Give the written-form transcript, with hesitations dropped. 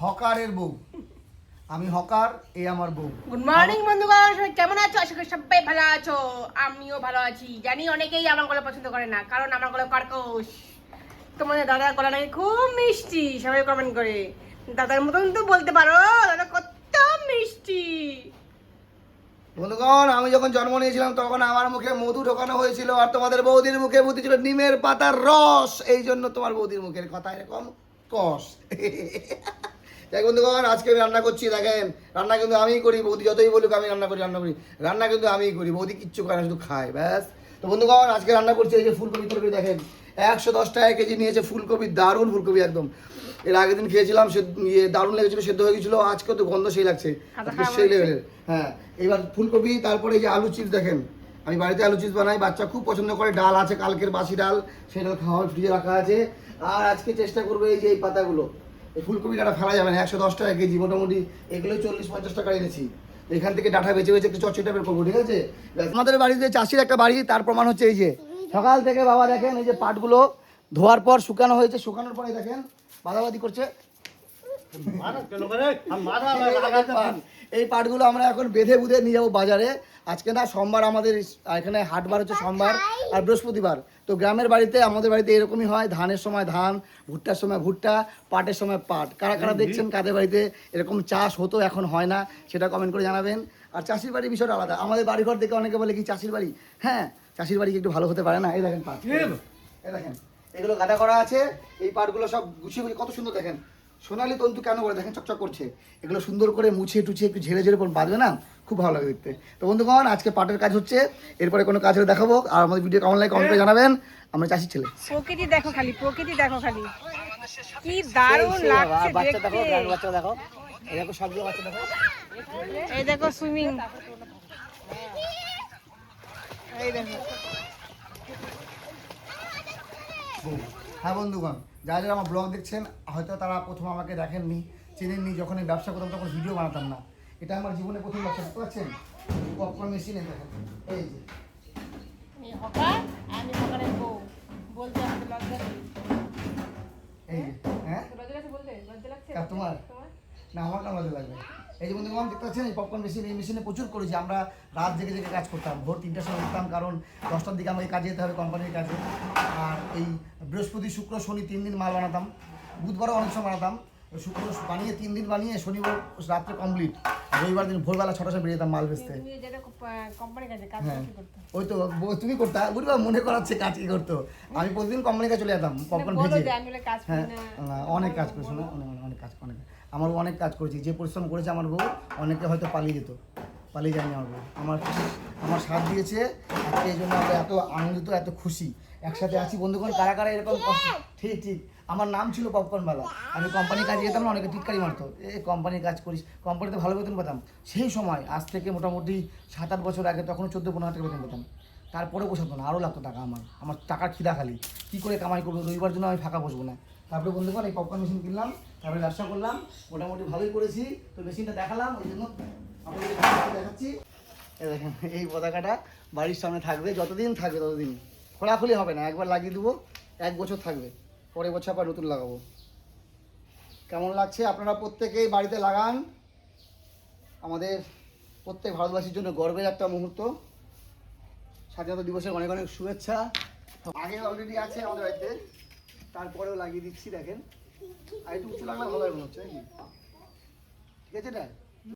হকারের বউ। আমি হকার, এই আমার বউ। গুড মর্নিং বন্ধুগণ, সবাই কেমন আছো? আশা করি সবাই ভালো আছো। আমিও ভালো আছি। জানি অনেকেই আমার গলা পছন্দ করে না, কারণ আমার গলা কর্কশ। তোমাদের দাদার গলা নাকি খুব মিষ্টি, সবাই কমেন্ট করে। দাদার মতন তো বলতে পারো, দাদা কত মিষ্টি। বন্ধুগণ, আমি যখন জন্ম নিয়েছিলাম তখন আমার মুখে মধু ঢোকানো হয়েছিল, আর তোমাদের বৌদির মুখে মধু ছিল নিমের পাতার রস। এই জন্য তোমার বৌদির মুখের কথা এরকম কষ। দেখ বন্ধুগণ, আজকে আমি রান্না করছি। দেখেন, রান্না কিন্তু আমিই করি। বৌদি যতই বলুক আমি রান্না করি, রান্না কিন্তু আমিই করি। বৌদি কিচ্ছু করে না, শুধু খায় ব্যাস। তো বন্ধুগণ, আজকে রান্না করছি এই যে ফুলকপি তরকারি। দেখেন 110 টাকা কেজি নিয়েছে ফুলকপি, দারুণ ফুলকপি একদম। এর আগের দিন খেয়েছিলাম, দারুণ লেগেছিলো, সেদ্ধ হয়ে গেছিলো। আজকে তো গন্ধ সেই লাগছে, আজকে সেই লেভেলের। হ্যাঁ, এবার ফুলকপি, তারপরে এই যে আলু চিপস। দেখেন, আমি বাড়িতে আলু চিপস বানাই, বাচ্চা খুব পছন্দ করে। ডাল আছে কালকের বাসি ডাল, সেই ডাল খাওয়া ফ্রিজে রাখা আছে। আর আজকে চেষ্টা করবো এই যে এই পাতাগুলো, এই ফুলকপি ডাটা ফেলা যাবে না। 110 টাকা কেজি মোটামুটি, এগুলো 40-50 টাকা এনেছি। এখান থেকে ডাটা বেছে বেছে একটু চচ্চড়ি টাইপের করবো, ঠিক আছে? আমাদের বাড়িতে চাষির একটা বাড়ি, তার প্রমাণ হচ্ছে এই যে সকাল থেকে বাবা দেখেন এই যে পাটগুলো ধোয়ার পর শুকানো হয়েছে, শুকানোর পরে দেখেন বাদাবাদি করছে। এই পাটগুলো আমরা এখন বেঁধে বুধে নিয়ে যাবো বাজারে। আজকে না সোমবার, আমাদের এখানে হাটবার হচ্ছে সোমবার আর বৃহস্পতিবার। তো গ্রামের বাড়িতে, আমাদের বাড়িতে এরকমই হয়, ধানের সময় ধান, ভুট্টার সময় ভুট্টা, পাটের সময় পাট। কারা কারা দেখছেন কাদের বাড়িতে এরকম চাষ হতো, এখন হয় না, সেটা কমেন্ট করে জানাবেন। আর চাষির বাড়ির বিষয়টা আলাদা। আমাদের বাড়িঘর দেখে অনেকে বলে কি চাষির বাড়ি, হ্যাঁ চাষির বাড়ি কি একটু ভালো হতে পারে না? এই দেখেন পাট, এই দেখেন এগুলো গাদা করা আছে। এই পাটগুলো সব গুছিয়ে গুছিয়ে কত সুন্দর, দেখেন সোনালি তন্তু কেন করে, দেখেন চকচক করছে। এগুলো সুন্দর করে মুছে টুছে একটু ঝেড়ে ঝেড়ে বাঁধবে না, খুব ভালো লাগে দেখতে। তো বন্ধুগণ, আজকে পাটের কাজ হচ্ছে, এরপরে কোনো কাজ হলে দেখাবো। আর আমাদের ভিডিও কেমন লাগে কমেন্ট করে জানাবেন। আমরা চাষির ছেলে। প্রকৃতি দেখো খালি, প্রকৃতি দেখো খালি, কি দারুণ লাগছে বাচ্চা দেখো, দেখতে। বাচ্চা দেখো, এই দেখো সবগুলো বাচ্চা দেখো, এই দেখো সুইমিং, এই দেখো। হ্যাঁ বন্ধুগণ, যারা যারা আমার ব্লগ দেখছেন, হয়তো তারা প্রথম আমাকে দেখেননি, চেনেননি। যখন আমি ব্যবসা করতাম তখন ভিডিও বানাতাম না। এটা আমার জীবনে প্রথম ব্যবসা, বুঝতে পারছেন? পপকর্ন মেশিনে দেখেন এই যে। আমি হকার, আমি হকারের বউ বলতে আমাদের লজ্জা নেই। এই যে, হ্যাঁ লজ্জা লাগছে বলতে? লজ্জা লাগছে কার তোমার? না, আমার কেমন মজা লাগবে। এই যে বন্ধুগণ দেখতে পাচ্ছেন, এই পপকর্ন মেশিন, এই মেশিনে প্রচুর করেছি আমরা। রাত জেগে জেগে কাজ করতাম, ভোর 3টার সময় উঠতাম, কারণ 10টার দিকে আমাকে কাজে যেতে হবে কোম্পানির কাজে। আর এই বৃহস্পতি শুক্র শনি 3 দিন মাল বানাতাম, বুধবারও অনেক সময় বানাতাম। শুক্র বানিয়ে 3 দিন বানিয়ে শনিবার রাত্রে কমপ্লিট, রবিবার দিন ভোরবেলা 6টার সময় বেরিয়ে যেতাম মাল বেচতে। তুমি যেটা কোম্পানির কাজে কাজ হ্যাঁ, কি করতে? ওই তো তুমি করতা, বুঝবা মনে করাচ্ছে কাজ কি করতো। আমি প্রতিদিন কোম্পানির কাছে চলে যেতাম পপকর্ন বলো ভেজে। যে আমি বলে কাজ করি হ্যাঁ, না। অনেক কাজ করেছি না, অনেক কাজ, অনেক। আমার অনেক কাজ করেছি, যে পরিশ্রম করেছে আমার বউ, অনেকে হয়তো পালিয়ে যেত, পালিয়ে যায়নি আমার বউ। আমার সাথ দিয়েছে, আজকে এই জন্য আমরা এত আনন্দিত, এত খুশি, একসাথে আছি। বন্ধুগণ, কারা কারা এরকম ঠিক ঠিক। আমার নাম ছিল পপকর্নওয়ালা। আমি কোম্পানির কাজে যেতাম না, অনেকে টিটকারি মারতো, কোম্পানির কাজ করিস, কোম্পানিতে ভালো বেতন পেতাম সেই সময়। আজ থেকে মোটামুটি 7-8 বছর আগে, তখনও 14-15 টাকা বেতন পেতাম। তারপরে বসাতো না, আরও লাগতো টাকা। আমার টাকার খিদা খালি, কী করে কামাই করবো, রবিবার জন্য আমি ফাঁকা বসবো না। তারপরে বন্ধুগণ, এই পপকর্ন মেশিন কিনলাম, তারপরে ব্যবসা করলাম, মোটামুটি ভালোই করেছি। তো মেশিনটা দেখালাম, ওই জন্য আপনাদের দেখাচ্ছি। এই দেখেন, এই পতাকাটা বাড়ির সামনে থাকবে, যতদিন থাকবে ততদিন, খোলাখুলি হবে না। একবার লাগিয়ে দেবো, 1 বছর থাকবে, পরের বছর আবার নতুন লাগাবো। কেমন লাগছে? আপনারা প্রত্যেকেই বাড়িতে লাগান। আমাদের প্রত্যেক ভারতবাসীর জন্য গর্বের একটা মুহূর্ত। স্বাধীনতা দিবসের অনেক অনেক শুভেচ্ছা। আগে অলরেডি আছে আমাদের বাড়িতে, তারপরেও লাগিয়ে দিচ্ছি। দেখেন, আর একটু উঁচু লাগলে ভালো হয় মনে হচ্ছে নাকি? ঠিক আছে এটা?